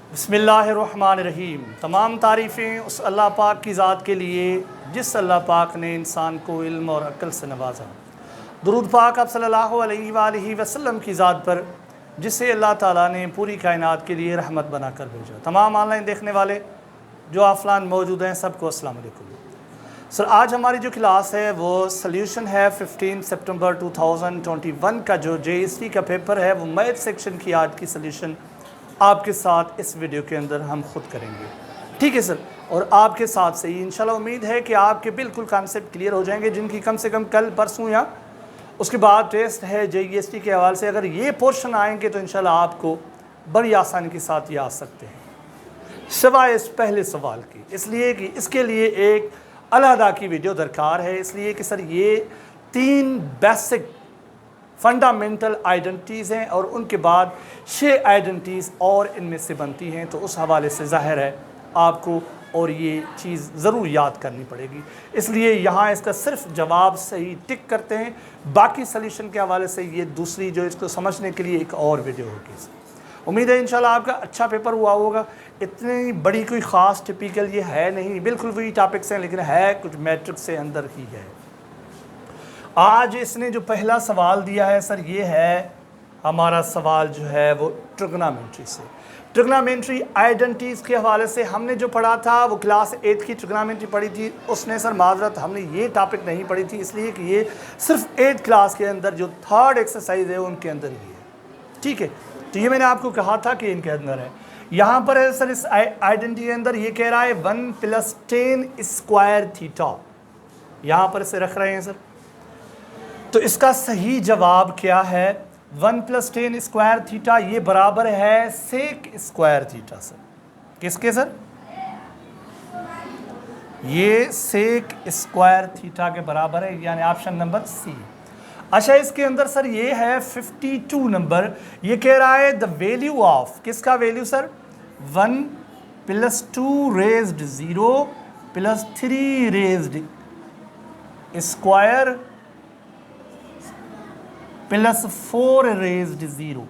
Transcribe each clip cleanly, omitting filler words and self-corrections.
बिस्मिल्लाहिर्रहमानिर्रहीम। तमाम तारीफ़ें उस अल्लाह पाक की ज़ात के लिए जिस अल्लाह पाक ने इंसान को इल्म और अक्ल से नवाजा। दुरूद पाक आप सल्लल्लाहु अलैहि वसल्लम की ज़ात पर जिसे अल्लाह ताला ने पूरी कायनात के लिए रहमत बना कर भेजा। तमाम ऑनलाइन देखने वाले जो ऑफलाइन मौजूद हैं सबको अस्सलाम वालेकुम। सर आज हमारी जो क्लास है वो सल्यूशन है 15 सितंबर 2021 का जो JST का पेपर है, वो मैथ सेक्शन की आज की सल्यूशन आपके साथ इस वीडियो के अंदर हम खुद करेंगे। ठीक है सर, और आपके साथ से ही इंशाल्लाह उम्मीद है कि आपके बिल्कुल कॉन्सेप्ट क्लियर हो जाएंगे, जिनकी कम से कम कल परसों या उसके बाद टेस्ट है JST के हवाले से। अगर ये पोर्शन आएंगे तो इंशाल्लाह आपको बड़ी आसानी के साथ ये आ सकते हैं, सिवाय इस पहले सवाल की। इसलिए कि इसके लिए एक अलहदा की वीडियो दरकार है, इसलिए कि सर ये 3 बेसिक फंडामेंटल आइडेंटिटीज़ हैं और उनके बाद 6 आइडेंटिटीज़ और इनमें से बनती हैं। तो उस हवाले से ज़ाहिर है आपको और ये चीज़ ज़रूर याद करनी पड़ेगी। इसलिए यहाँ इसका सिर्फ जवाब सही टिक करते हैं, बाकी सल्यूशन के हवाले से ये दूसरी जो इसको समझने के लिए एक और वीडियो होगी। उम्मीद है इंशाल्लाह आपका अच्छा पेपर हुआ होगा। इतनी बड़ी कोई ख़ास टिपिकल ये है नहीं, बिल्कुल वही टॉपिक्स हैं, लेकिन है कुछ मैट्रिक्स से अंदर ही है। आज इसने जो पहला सवाल दिया है सर, ये है हमारा सवाल जो है वो ट्रिग्नोमेट्री से। ट्रिग्नोमेट्री आइडेंटिटीज़ के हवाले से हमने जो पढ़ा था वो क्लास 8 की ट्रिग्नोमेट्री पढ़ी थी। उसने सर माजरत हमने ये टॉपिक नहीं पढ़ी थी, इसलिए कि ये सिर्फ 8 क्लास के अंदर जो 3rd एक्सरसाइज है उनके अंदर ही है। ठीक है, तो ये मैंने आपको कहा था कि इनके अंदर है। यहाँ पर है सर इस आइडेंटिटी के अंदर ये कह रहा है 1 + 10 स्क्वायर थीटा, यहाँ पर इसे रख रहे हैं सर। तो इसका सही जवाब क्या है? 1 + 10 स्क्वायर थीटा ये बराबर है सेक स्क्वायर थीटा सर। किसके सर? ये सेक स्क्वायर थीटा के बराबर है, यानी ऑप्शन नंबर सी। अच्छा, इसके अंदर सर ये है 52 नंबर। ये कह रहा है द वैल्यू ऑफ, किसका value sir? 1 + 2 raised 0 + 3 raised square + 4 raised 0।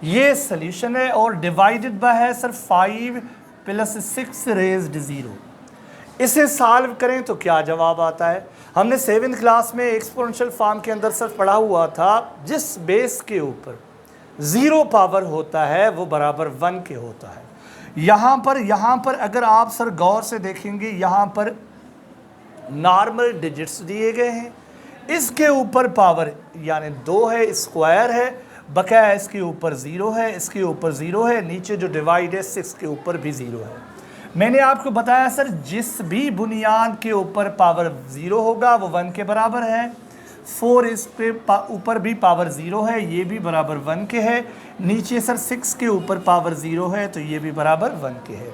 ये सल्यूशन है और डिवाइडेड बाय है सर 5 + 6 रेज्ड 0। इसे सॉल्व करें तो क्या जवाब आता है? हमने 7th क्लास में एक्सपोनेंशियल फॉर्म के अंदर सर पढ़ा हुआ था, जिस बेस के ऊपर 0 पावर होता है वो बराबर 1 के होता है। यहाँ पर अगर आप सर गौर से देखेंगे, यहाँ पर नॉर्मल डिजिट्स दिए गए हैं, इसके ऊपर पावर यानी 2 है, स्क्वायर है, बकाया इसके ऊपर 0 है, इसके ऊपर 0 है, नीचे जो डिवाइड है 6 के ऊपर भी 0 है। मैंने आपको बताया सर जिस भी बुनियाद के ऊपर पावर 0 होगा वो 1 के बराबर है। 4 इसके ऊपर भी पावर 0 है, ये भी बराबर 1 के है। नीचे सर 6 के ऊपर पावर 0 है, तो ये भी बराबर 1 के है।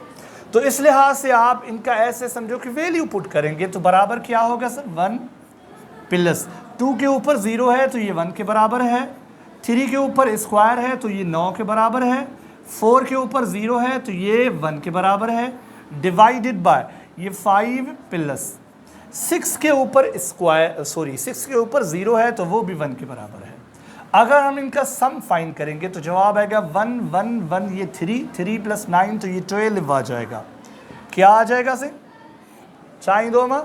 तो इस लिहाज से आप इनका ऐसे समझो कि वैल्यू पुट करेंगे तो बराबर क्या होगा सर? 1 + 2 के ऊपर 0 है तो ये 1 के बराबर है, 3 के ऊपर स्क्वायर है तो ये 9 के बराबर है, 4 के ऊपर 0 है तो ये 1 के बराबर है, डिवाइडेड बाय ये 5 + 6 के ऊपर 6 के ऊपर 0 है तो वो भी 1 के बराबर है। अगर हम इनका सम फाइंड करेंगे तो जवाब आएगा 1 1 1, ये 3 + 9 तो ये 12 आ जाएगा। क्या आ जाएगा से? 4 2 में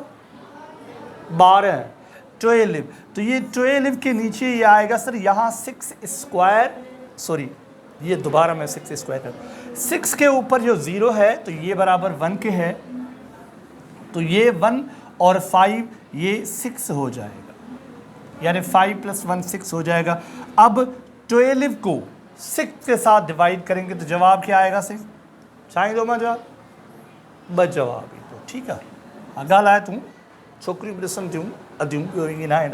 12, 12। तो ये 12 के नीचे ये आएगा सर, यहाँ 6 स्क्वायर, ये दोबारा मैं 6 स्क्वायर कर, 6 के ऊपर जो 0 है तो ये बराबर 1 के है, तो ये 1 और 5 ये 6 हो जाएगा, यानी 5 + 1 6 हो जाएगा। अब 12 को 6 के साथ डिवाइड करेंगे तो जवाब क्या आएगा से? 4 2 में जवाब बस जवाब ही तो ठीक है। अगा लाए तू छोकरी पसंद थी अद्यूं ना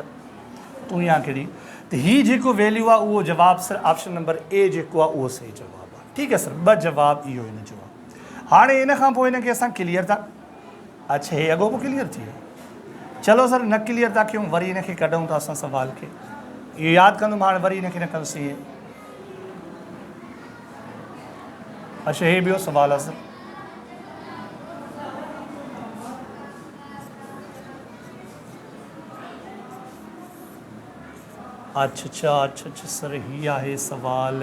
तू यहाँ कहिड़ी, तो ही जेको वैल्यू आहे उहो जवाब सर ऑप्शन नंबर ए जेको आहे उहो सही जवाब आहे। ठीक है सर, बस जवाब इहो हिन जो आहे। हाणे इन खां पोइ हिनखे असां क्लियर था, अच्छा हे अॻो पोइ क्लियर थी वियो। चलो सर न क्लियर था कयूं, वरी इनखे कढूं था असां सवाल खे, इहो यादि कंदुमि, हाणे वरी इनखे न कंदुसि इहे। अच्छा हे ॿियो सवाल आहे सर, अच्छा सर ही आहे सवाल,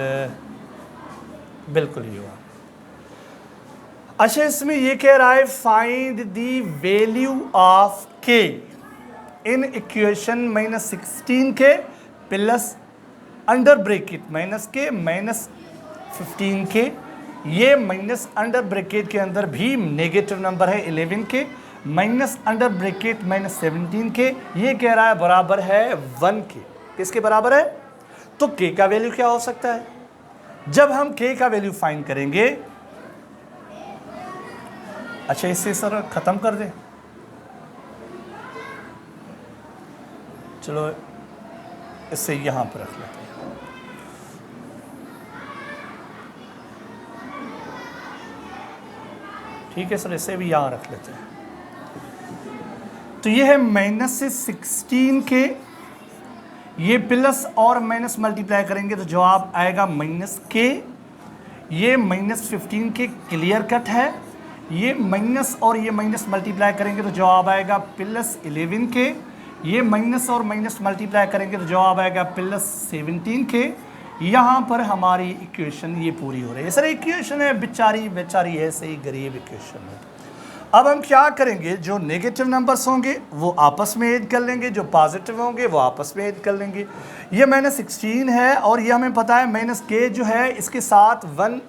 बिल्कुलु इहो आहे। अच्छा, इसमें ये कह रहा है फाइंड द वैल्यू ऑफ के in equation -16k plus under bracket minus के -15k। ये माइनस अंडर ब्रैकेट के अंदर भी नेगेटिव नंबर है 11k minus under bracket -17k। ये कह रहा है बराबर है 1k। किसके बराबर है? तो k का वैल्यू क्या हो सकता है? जब हम k का वैल्यू फाइंड करेंगे, अच्छा इससे सर खत्म कर दे, चलो इससे यहां पर रख लेते हैं। ठीक है सर, इसे भी यहाँ रख लेते हैं। तो ये है -16k, ये प्लस और माइनस मल्टीप्लाई करेंगे तो जवाब आएगा -k। ये -15k क्लियर कट है। ये माइनस और ये माइनस मल्टीप्लाई करेंगे तो जवाब आएगा +11k। ये माइनस और माइनस मल्टीप्लाई करेंगे तो जवाब आएगा +17k। यहाँ पर हमारी इक्वेशन ये पूरी हो रही है। सर इक्वेशन है बेचारी ऐसे ही गरीब इक्वेशन है। अब हम क्या करेंगे, जो नेगेटिव नंबर्स होंगे वो आपस में ऐड कर लेंगे, जो पॉजिटिव होंगे वो आपस में ऐड कर लेंगे। ये -16 है और ये हमें पता है -k जो है इसके साथ 1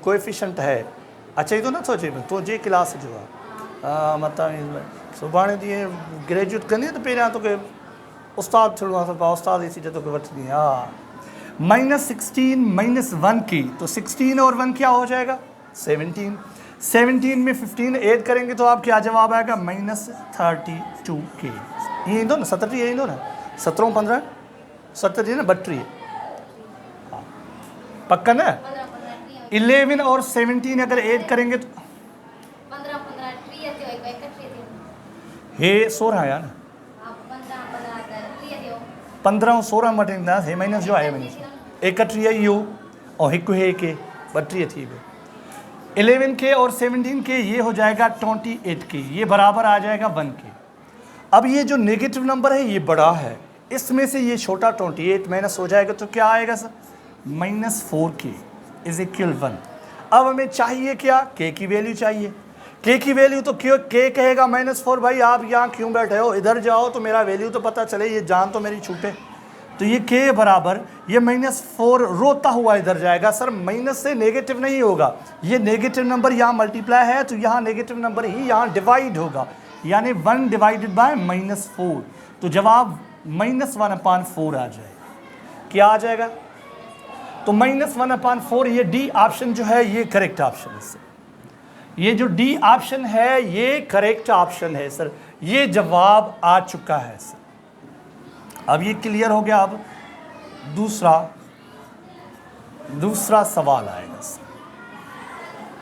कोएफिशिएंट है। अच्छा ये तो ना सोचे तो जे क्लास जो है मतलब सुबह दिए ग्रेजुएट करनी तो पहिरियां तो उस्ताद थियणो आहे, उस्ताद जी सीट तो वठनी। हाँ -16 -1k, तो 16 और 1 क्या हो जाएगा 17। 17 में 15 ऐड करेंगे तो आप क्या जवाब आएगा -32k। ये इंदो ना 17 ये इंदो ना 17 15 17 ना 32। हाँ पक्का ना। 11 और 17 अगर ऐड करेंगे तो 16 यार 15 16 मटेंदा हे माइनस जो आहे माइनस 31 इहो और हिकु हे के 32 थी गए। 11k और 17k ये हो जाएगा 28k, ये बराबर आ जाएगा 1k। अब ये जो नेगेटिव नंबर है ये बड़ा है, इसमें से ये छोटा 28 माइनस हो जाएगा तो क्या आएगा सर -4k इज इक्वल 1। अब हमें चाहिए क्या, k की वैल्यू चाहिए। k की वैल्यू तो क्यों k कहेगा -4, भाई आप यहाँ क्यों बैठे हो, इधर जाओ तो मेरा वैल्यू तो पता चले, ये जान तो मेरी छूटे। तो ये k बराबर ये -4 रोता हुआ इधर जाएगा। सर माइनस से नेगेटिव नहीं होगा, ये नेगेटिव नंबर यहाँ मल्टीप्लाई है तो यहाँ नेगेटिव नंबर ही यहाँ डिवाइड होगा, यानी 1 डिवाइडेड बाय -4। तो जवाब -1/4 आ जाएगा। क्या आ जाएगा? तो -1/4। ये डी ऑप्शन जो है ये करेक्ट ऑप्शन है सर। ये जो डी ऑप्शन है ये करेक्ट ऑप्शन है सर, ये जवाब आ चुका है सर। अब ये क्लियर हो गया। अब दूसरा सवाल आएगा सर।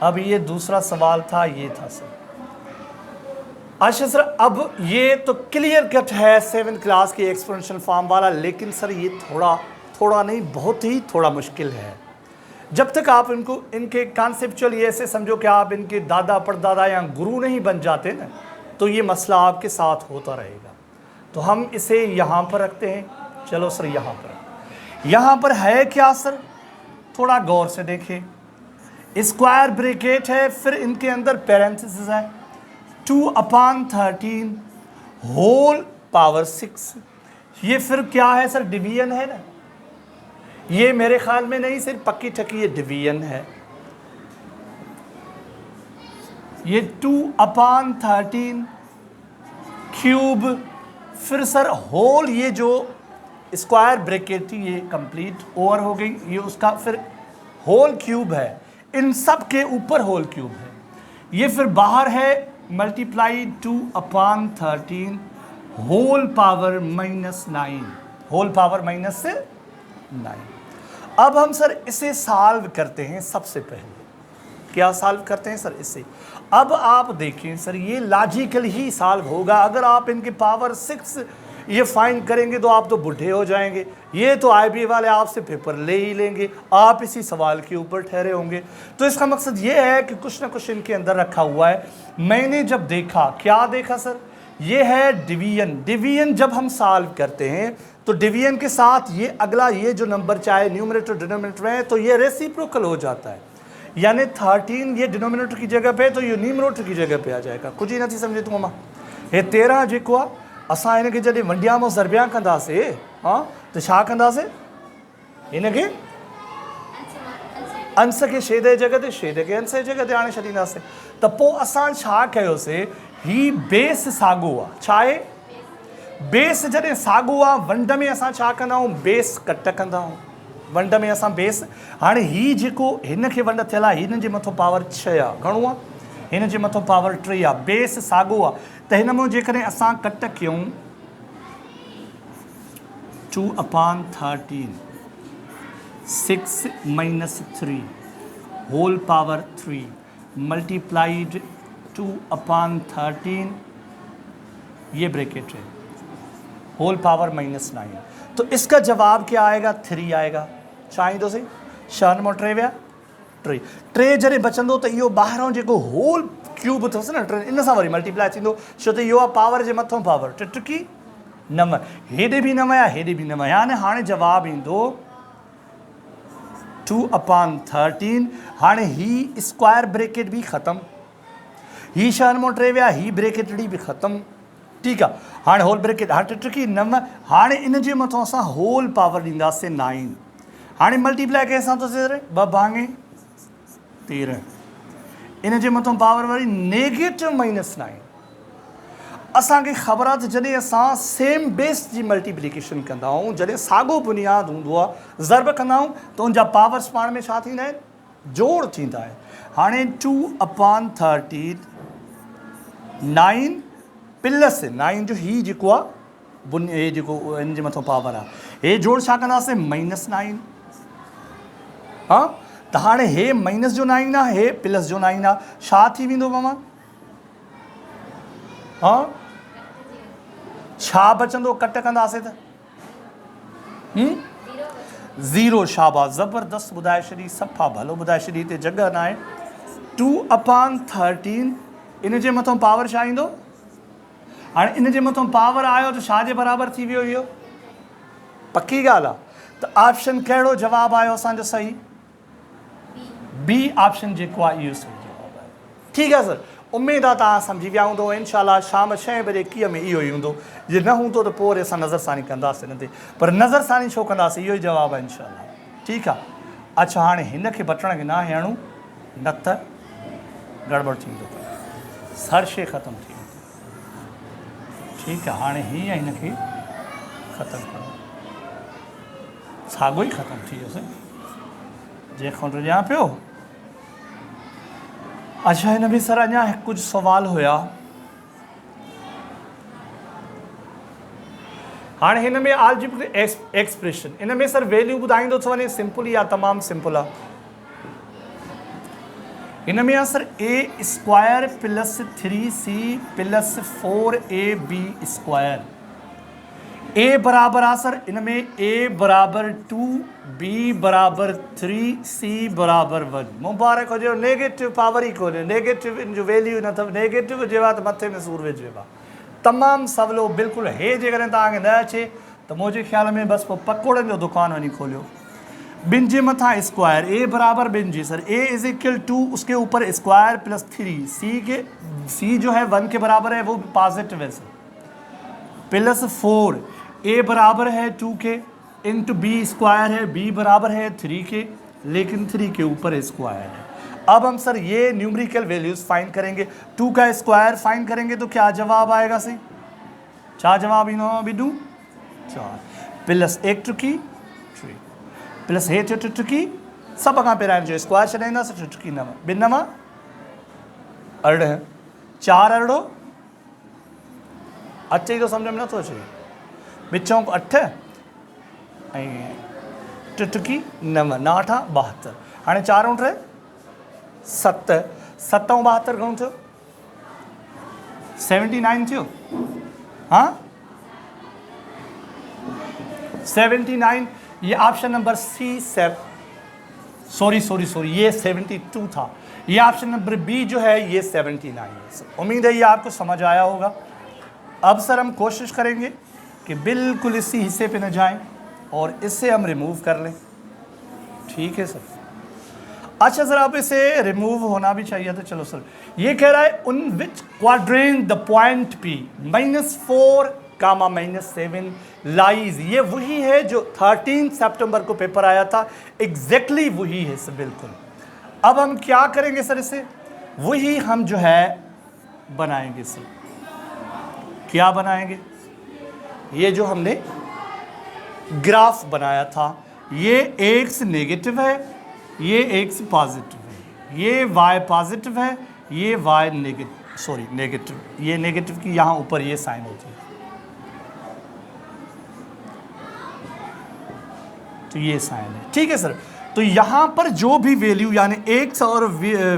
अब ये दूसरा सवाल था, ये था सर। अच्छा सर अब ये तो क्लियर कट है 7th क्लास की एक्सपोनेंशियल फॉर्म वाला, लेकिन सर ये थोड़ा नहीं बहुत ही थोड़ा मुश्किल है। जब तक आप इनको इनके कॉन्सेप्चुअल ये ऐसे समझो कि आप इनके दादा परदादा या गुरु नहीं बन जाते ना, तो ये मसला आपके साथ होता रहेगा। तो हम इसे यहाँ पर रखते हैं। चलो सर यहाँ पर है क्या सर, थोड़ा गौर से देखें। स्क्वायर ब्रैकेट है, फिर इनके अंदर पैरेंथेसिस है 2/13 होल पावर 6। ये फिर क्या है सर, डिवीजन है ना। ये मेरे ख्याल में नहीं सिर्फ पक्की ठकी ये डिवीजन है। ये 2/13 क्यूब, फिर सर होल, ये जो स्क्वायर ब्रैकेट थी ये कंप्लीट ओवर हो गई, ये उसका फिर होल क्यूब है, इन सब के ऊपर होल क्यूब है। ये फिर बाहर है multiply 2/13 whole power -9, whole power -9। अब हम सर इसे सॉल्व करते हैं। सबसे पहले क्या सॉल्व करते हैं सर इसे। अब आप देखें सर ये लॉजिकल ही सॉल्व होगा। अगर आप इनके पावर 6 ये फाइंड करेंगे तो आप तो बूढ़े हो जाएंगे। ये तो IB वाले आपसे पेपर ले ही लेंगे, आप इसी सवाल के ऊपर ठहरे होंगे। तो इसका मकसद ये है कि कुछ ना कुछ इनके अंदर रखा हुआ है। मैंने जब देखा, क्या देखा सर, ये है डिवीजन। डिवीजन जब हम सॉल्व करते हैं तो डिवीजन के साथ ये अगला ये जो नंबर चाहे न्यूमरेटर डिनोमिनेटर है तो ये रेसिप्रोकल हो जाता है। यानी 13 ये डिनोमिनेटर की जगह पे तो ये न्यूमरेटर की जगह पे आ जाएगा। कुछ ही नथी समझे तू अमा। हे 13 जेको आहे असां हिनखे जॾहिं वंडिया में ज़रबिया कंदासीं हाँ तो छा कंदासीं हिनखे अंश के छेद जी जगह ते छेद के अंश जी जगह ते आणे छॾींदासीं। त पोइ असां छा कयोसीं ही बेस साॻियो आहे। छा आहे बेस जॾहिं साॻियो आहे वंड में असां छा कंदा आहियूं बेस कट कंदा आहियूं। वंड में असां बेस हाणे ही जेको हिन खे वंड थियल आहे हिन जे मथां पावर 6 आहे। घणो आहे हिन जे मथां पावर 3 आहे। बेस साॻियो आहे त हिन में जेकॾहिं असां कट कयूं 2/13 6 - 3 होल पावर 3 मल्टीप्लाइड 2/13 ये ब्रैकेट है होल पावर -9। तो इसका जवाब क्या आएगा 3 आएगा। चाहे तो सही 6 में 3 विया 3 जॾहिं बचंदो त इहो ॿाहिरों जेको होल क्यूब अथसि न 3 इन सां वरी मल्टीप्लाई थींदो छो त इहो आहे पावर जे मथां पावर टिटकी 9 हेॾे बि 9 आहे हेॾे बि 9 आहे। यानी हाणे जवाबु ईंदो 2/13। हाणे ही स्क्वायर ब्रैकेट भी ख़त्म ही 6 में 3 विया ही ब्रैकेट भी ख़त्म ठीक है। हाँ होल ब्रैकेट हाँ टिटकी 9 हाँ इन जे मथां असां होल पावर ॾींदासीं 9। हाँ मल्टीप्लाई कंहिंसां थो थिए 2 भाङे 13 इन जे मथां पावर वरी नेगेटिव -9। असांखे ख़बर आहे त जॾहिं असां सेम बेस जी मल्टीप्लिकेशन कंदा आहियूं जॾहिं साॻियो बुनियादु हूंदो आहे ज़र्ब कंदा आहियूं त उनजा पावर्स पाण में छा थींदा आहिनि जोड़ थींदा आहिनि। हाणे 2/13 9 प्लस 9 जो ही जेको आहे हे जेको इन जे मथां पावर आहे हे जोड़ छा कंदासीं -9। हाँ त हाणे हे माइनस जो 9 आहे हे प्लस जो 9 आहे छा थी वेंदो मामा हाँ छा बचंदो कट कंदासीं त 0 शाबाश ज़बरदस्त ॿुधाए छॾी सफ़ा भलो ॿुधाए छॾी हिते जॻह न आहे। 2/13 इन जे मथां पावर छा ईंदो हाणे इन जे मथां पावर आयो त छा जे बराबरि थी वियो इहो पक्की ॻाल्हि आहे। त ऑप्शन कहिड़ो जवाबु आयो असांजो सही बी ऑप्शन जेको आहे इहो सही जवाबु आहे। ठीकु आहे सर उमेद आहे तव्हां सम्झी विया हूंदो इनशाला शाम 6 बजे कीअं में इहो ई हूंदो जे न हूंदो त पोइ वरी असां नज़रसानी कंदासीं हिन ते पर नज़रसानी छो कंदासीं इहो ई जवाबु आहे इनशाला ठीकु आहे। अच्छा हाणे हिन खे बटण खे न हणूं न त गड़बड़ थींदो हर शइ ख़तमु थी वेंदी ठीकु आहे। हाणे हीअं हिन खे ख़तमु कयूं साॻियो ई ख़तमु थी वियोसीं जंहिंखां त ॼाण पियो। अच्छा हिन में सर अञा कुछ सवाल हुया हाँ हिन में अलजेब्रिक एक्सप्रेशन इन में सर वैल्यू ॿुधाईंदो थो वञे सिंपल या तमामु सिंपल आहे। इन में आहे sir a² + 3c + 4ab²। a बराबर आहे सर इन में a बराबर 2 b बराबर 3 c बराबर 1 मुबारक हुजे नेगेटिव पावर ई कोन्हे नेगेटिव इन जो वैल्यू न अथव नेगेटिव हुजेव त मथे में सूर विझिबो आहे तमामु सवलो बिल्कुलु हे जेकॾहिं तव्हांखे न अचे त मुंहिंजे ख़्याल में बसि पोइ पकोड़नि जो दुकानु वञी खोलियो ॿिनि जे मथां स्क्वायर a बराबर ॿिनि जी सर a = 2 उसके ऊपर स्क्वायर + 3 c जो है 1 के बराबर है वो पॉजिटिव है सर +4 a बराबर है 2 के इंटू b² है b बराबर है 3 के लेकिन 3 के ऊपर स्क्वायर है। अब हम सर ये न्यूमेरिकल वैल्यूज फाइंड करेंगे 2 का स्क्वायर फाइंड करेंगे तो क्या जवाब आएगा सही क्या जवाब इन बिडू 4 प्लस 1 टुकी 3 प्लस हे टुकी सब खां पहिरियां जो स्क्वायर छॾाईंदासीं टुकी 9 ॿिनि 9 18 4 अरिड़ो अचे थो सम्झ में नथो अचे विचों 8 ऐं टुकी 9 9 8 72 हाणे 4 × 3 7 7 ऐं 72 घणो थियो 79 थियो हाँ 79 ये ऑप्शन नंबर सी सॉरी ये 72 था ये ऑप्शन नंबर बी जो है ये 79 है। उम्मीद है ये आपको समझ आया होगा। अब सर हम कोशिश करेंगे कि बिल्कुल इसी हिस्से पे न जाएं और इससे हम रिमूव कर लें ठीक है सर। अच्छा सर, अब इसे रिमूव होना भी चाहिए था। चलो सर, ये कह रहा है in which quadrant the point P -4 comma -7 lies. ये वही है जो 13 सितंबर को पेपर आया था, एग्जैक्टली वही है सर, बिल्कुल। अब हम क्या करेंगे सर, इसे वही हम जो है बनाएंगे सर। क्या बनाएंगे? ये जो हमने ग्राफ बनाया था, ये x नेगेटिव है, ये x पॉजिटिव है, ये y पॉजिटिव है, ये y नेगेटिव, ये नेगेटिव की यहाँ ऊपर ये साइन होती है, तो ये साइन है, ठीक है सर। तो यहाँ पर जो भी वैल्यू यानी x और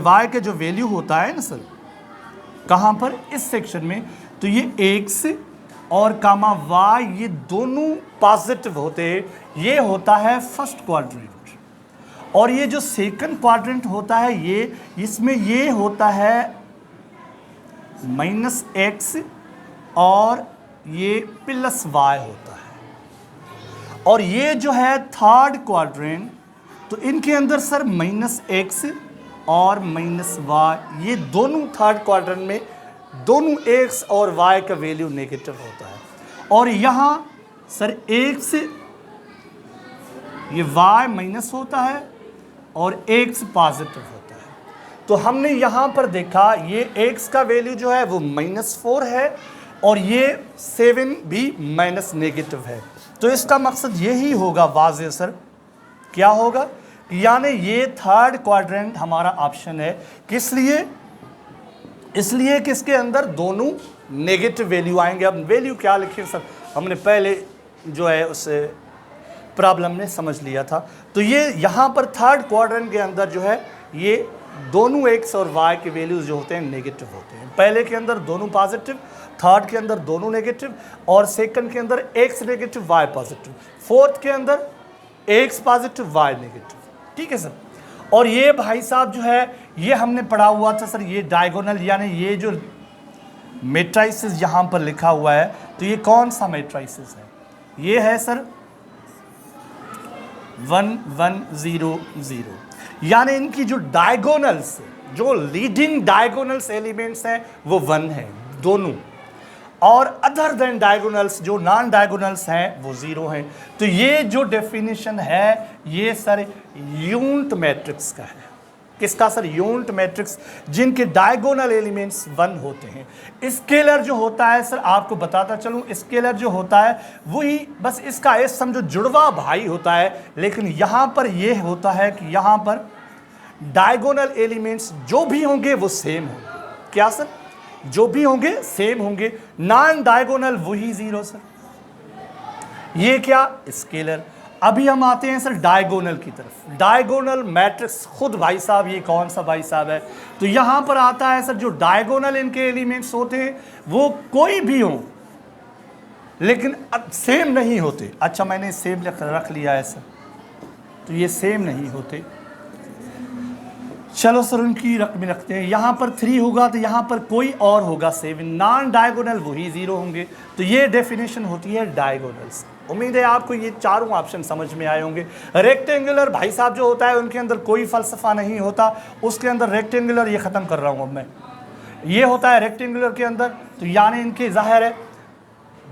y के जो वैल्यू होता है ना सर, कहाँ पर? इस सेक्शन में, तो ये x और कामा y ये दोनों पॉजिटिव होते हैं, ये होता है फर्स्ट क्वाड्रेंट। और ये जो सेकंड क्वाड्रेंट होता है, ये इसमें ये होता है -x और ये +y होता है। और ये जो है थर्ड क्वाड्रेंट, तो इनके अंदर सर -x और -y, ये दोनों थर्ड क्वाड्रेंट में दोनों x और y का वैल्यू नेगेटिव होता है। और यहाँ सर x ये y माइनस होता है और x पॉजिटिव होता है। तो हमने यहाँ पर देखा ये x का वैल्यू जो है वो -4 है और ये 7 भी माइनस नेगेटिव है। तो इसका मकसद यही होगा वाज़ेह सर, क्या होगा? यानी ये थर्ड क्वाड्रेंट हमारा ऑप्शन है। किस लिए? इसलिए कि इसके अंदर दोनों नेगेटिव वैल्यू आएंगे। अब वैल्यू क्या लिखे सर, हमने पहले जो है उस प्रॉब्लम में समझ लिया था। तो ये यहाँ पर थर्ड क्वाड्रेंट के अंदर जो है ये दोनों x और y के वैल्यूज जो होते हैं नेगेटिव होते हैं। पहले के अंदर दोनों पॉजिटिव, थर्ड के अंदर दोनों नेगेटिव, और सेकंड के अंदर x negative y positive, fourth के अंदर x पॉजिटिव y नेगेटिव, ठीक है सर। और ये भाई साहब जो है ये हमने पढ़ा हुआ था सर, ये डायगोनल यानी ये जो मैट्रिसेस यहाँ पर लिखा हुआ है, तो ये कौन सा मैट्रिसेस है? ये है सर 1 1 0 0, यानी इनकी जो डायगोनल्स, जो लीडिंग डायगोनल्स एलिमेंट्स हैं वो 1 है दोनों, और अदर देन डायगोनल्स जो नॉन डायगोनल्स हैं वो 0 हैं। तो ये जो डेफिनेशन है ये सर यूनिट मैट्रिक्स का है। किसका सर? यूनिट मैट्रिक्स, जिनके डायगोनल एलिमेंट्स 1 होते हैं। स्केलर जो होता है सर, आपको बताता चलूँ, स्केलर जो होता है वही बस इसका एस समझो जुड़वा भाई होता है, लेकिन यहाँ पर ये होता है कि यहाँ पर डायगोनल एलिमेंट्स जो भी होंगे वो सेम होंगे। क्या सर? जो भी होंगे सेम होंगे। नॉन डायगोनल वही 0 सर। ये क्या? स्केलर। अभी हम आते हैं सर डायगोनल की तरफ। डायगोनल मैट्रिक्स खुद भाई साहब ये कौन सा भाई साहब है? तो यहाँ पर आता है सर जो डायगोनल इनके एलिमेंट्स होते हैं वो कोई भी हो लेकिन सेम नहीं होते। अच्छा, मैंने सेम रख लिया है सर, तो ये सेम नहीं होते। चलो सर उनकी रकम रखते हैं। यहाँ पर 3 होगा तो यहाँ पर कोई और होगा 7। नॉन डायगोनल वही 0 होंगे। तो ये डेफिनेशन होती है डायगोनल्स। उम्मीद है आपको ये चारों ऑप्शन समझ में आए होंगे। रेक्टेंगुलर भाई साहब जो होता है उनके अंदर कोई फलसफा नहीं होता, उसके अंदर रेक्टेंगुलर, ये ख़त्म कर रहा हूँ अब मैं, ये होता है रेक्टेंगुलर के अंदर। तो यानी इनके ज़ाहिर है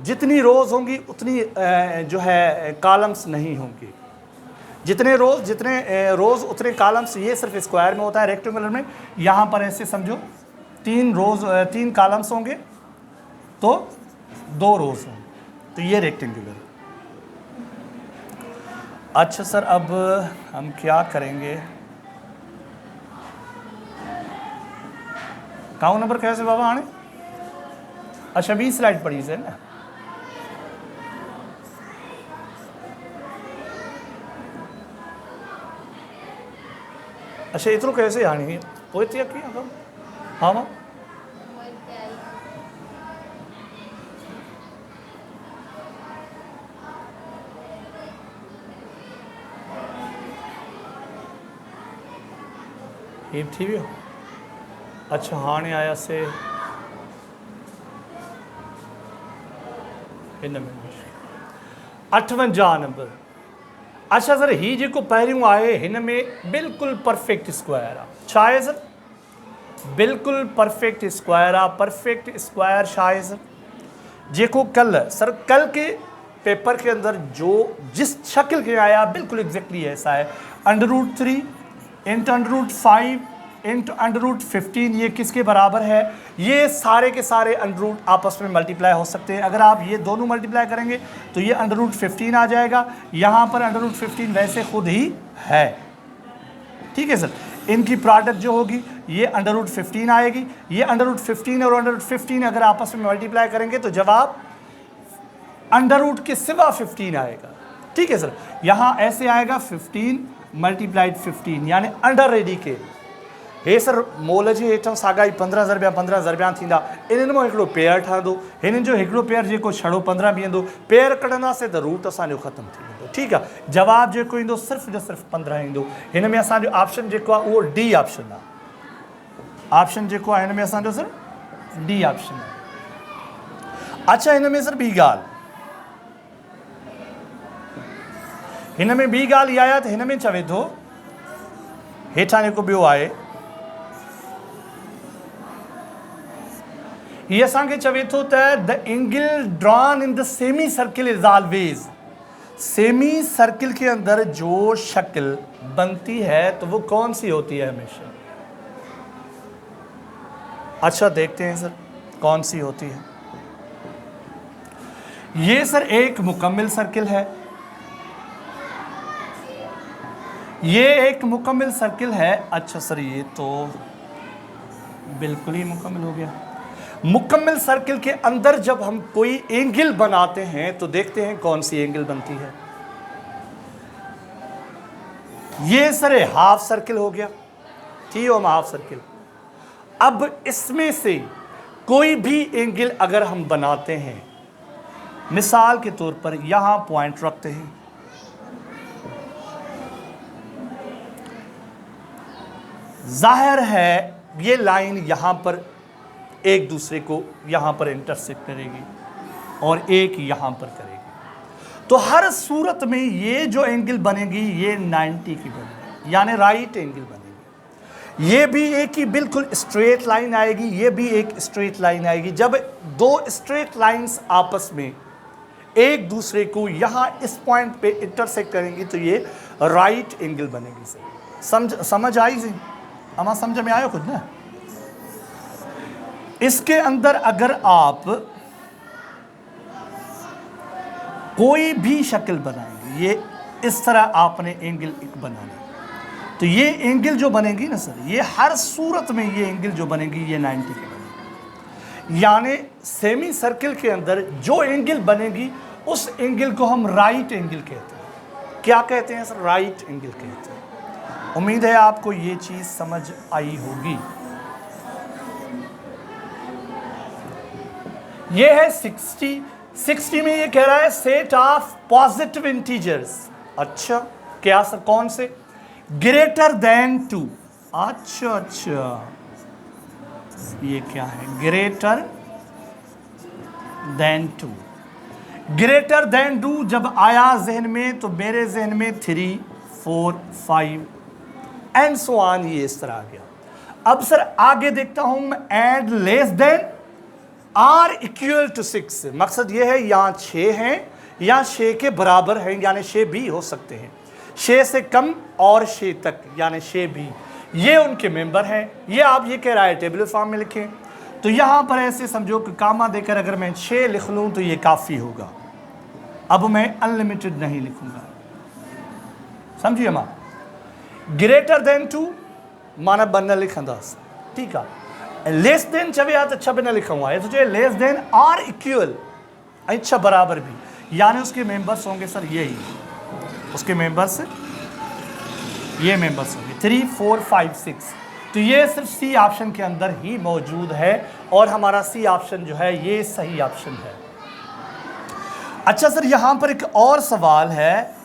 जितनी रोज़ होंगी उतनी जो है कॉलम्स नहीं होंगी, जितने रोज़ उतने कॉलम्स। ये सिर्फ स्क्वायर में होता है, रेक्टेंगुलर में यहाँ पर ऐसे समझो 3 कॉलम्स होंगे तो 2 रोज़ होंगे, तो ये रेक्टेंगुलर। अच्छा सर, अब हम क्या करेंगे? काउंट नंबर कैसे बाबा आने? अच्छा 20 स्लाइड पड़ी से ना। अच्छा इतनो कैसे आनी है? कोई त्याग किया? हाँ माँ थी भी हो। अच्छा हाँ नहीं आया से इन 58 नंबर अच्छा सर ही जेको पहिरियों आहे हिन में बिल्कुलु परफेक्ट स्क्वायर आहे, छा आहे सर? बिल्कुलु परफेक्ट स्क्वायर आहे। परफेक्ट स्क्वायर छा आहे सर? जेको कल सर कल के पेपर के अंदर जो जिस शक्ल के आया बिल्कुल एग्जैक्टली ऐसा है। √3 इंटू √5 इंटू √15 ये किसके बराबर है? ये सारे के सारे अंडर आपस में मल्टीप्लाई हो सकते हैं। अगर आप ये दोनों मल्टीप्लाई करेंगे तो ये √15 आ जाएगा। यहाँ पर √15 वैसे खुद ही है, ठीक है सर। इनकी प्रोडक्ट जो होगी ये √15 आएगी। ये √15 और √15 अगर आपस में मल्टीप्लाई करेंगे तो जवाब अंडर के सिवा 15 आएगा, ठीक है सर। यहाँ ऐसे आएगा 15 मल्टीप्लाइड 15 यानी अंडर रेडी के हे सर मोल जे हेठां साॻा ई 15 ज़रबिया थींदा। इन्हनि मां हिकिड़ो पेयर ठहंदो, हिननि जो हिकिड़ो पेयर जेको छड़ो 15 बीहंदो, पेयर कढंदासीं त रूट असांजो ख़तमु थी वेंदो, ठीकु आहे। जवाबु जेको ईंदो सिर्फ़ु जो सिर्फ़ु 15 ईंदो। हिन में असांजो ऑप्शन जेको आहे उहो डी ऑप्शन आहे। ऑप्शन जेको आहे हिन में असांजो सर डी ऑप्शन आहे। अच्छा हिन में सर ॿी ॻाल्हि, हिन में ॿी ॻाल्हि इहा आहे त हिन में चवे थो हेठां जेको ॿियो आहे ये असांखे चवे थो त the angle drawn in the semi circle is always, semi circle के अंदर जो शक्ल बनती है तो वो कौन सी होती है हमेशा? अच्छा देखते हैं सर कौन सी होती है। ये सर एक मुकम्मल सर्किल है, ये एक मुकम्मल सर्किल है। अच्छा सर ये तो बिल्कुल ही मुकम्मल हो गया। मुकम्मल सर्किल के अंदर जब हम कोई एंगल बनाते हैं तो देखते हैं कौन सी एंगल बनती है। ये सर हाफ सर्किल हो गया, ठीक है, हाफ सर्किल। अब इसमें से कोई भी एंगल अगर हम बनाते हैं, मिसाल के तौर पर यहां पॉइंट रखते हैं, जाहिर है ये लाइन यहां पर एक दूसरे को यहाँ पर इंटरसेक्ट करेगी और एक यहाँ पर करेगी, तो हर सूरत में ये जो एंगल बनेगी ये 90 की बनेगी यानी राइट एंगल बनेगी। ये भी एक ही बिल्कुल स्ट्रेट लाइन आएगी, ये भी एक स्ट्रेट लाइन आएगी। जब दो स्ट्रेट लाइंस आपस में एक दूसरे को यहाँ इस पॉइंट पे इंटरसेक्ट करेंगी तो ये राइट एंगल बनेगी। सर समझ आई जी? अमा समझ में आयो खुद ना? इसके अंदर अगर आप कोई भी शक्ल बनाएंगे, ये इस तरह आपने एंगल एक बनाना, तो ये एंगल जो बनेगी ना सर, ये हर सूरत में ये एंगल जो बनेगी ये 90 की बनेगी। यानी सेमी सर्किल के अंदर जो एंगल बनेगी उस एंगल को हम राइट एंगल कहते हैं। क्या कहते हैं सर? राइट एंगल कहते हैं। उम्मीद है आपको ये चीज़ समझ आई होगी। ये है 60 में ये कह रहा है सेट ऑफ पॉजिटिव इंटीजर्स। अच्छा क्या सर? कौन से? Greater than 2। अच्छा ये क्या है? Greater than 2। ग्रेटर देन 2 जब आया जहन में तो मेरे जहन में 3, 4, 5 एंड सो ऑन, ये इस तरह आ गया। अब सर आगे देखता हूं मैं, and less than or equal to 6। मकसद ये है यहाँ 6 हैं या 6 के बराबर हैं, यानी 6 भी हो सकते हैं, 6 से कम और 6 तक यानी 6 भी, ये उनके मेंबर हैं। ये आप ये कह रहा है टेबल फॉर्म में लिखें, तो यहाँ पर ऐसे समझो कि कामा देकर अगर मैं 6 लिख लूँ तो ये काफ़ी होगा। अब मैं अनलिमिटेड नहीं लिखूँगा, समझिए माँ। ग्रेटर देन 2 माना बन लिखंदासीं, ठीक है। लेस देन चवे आ तो 6 भी न लिखा हुआ है, तो जो लेस देन आर इक्वल 6 बराबर भी, यानी उसके मेंबर्स होंगे सर यही, उसके मेंबर्स ये मेंबर्स होंगे 3, 4, 5, 6। तो ये सिर्फ सी ऑप्शन के अंदर ही मौजूद है और हमारा सी ऑप्शन जो है ये सही ऑप्शन है। अच्छा सर यहाँ पर एक और सवाल है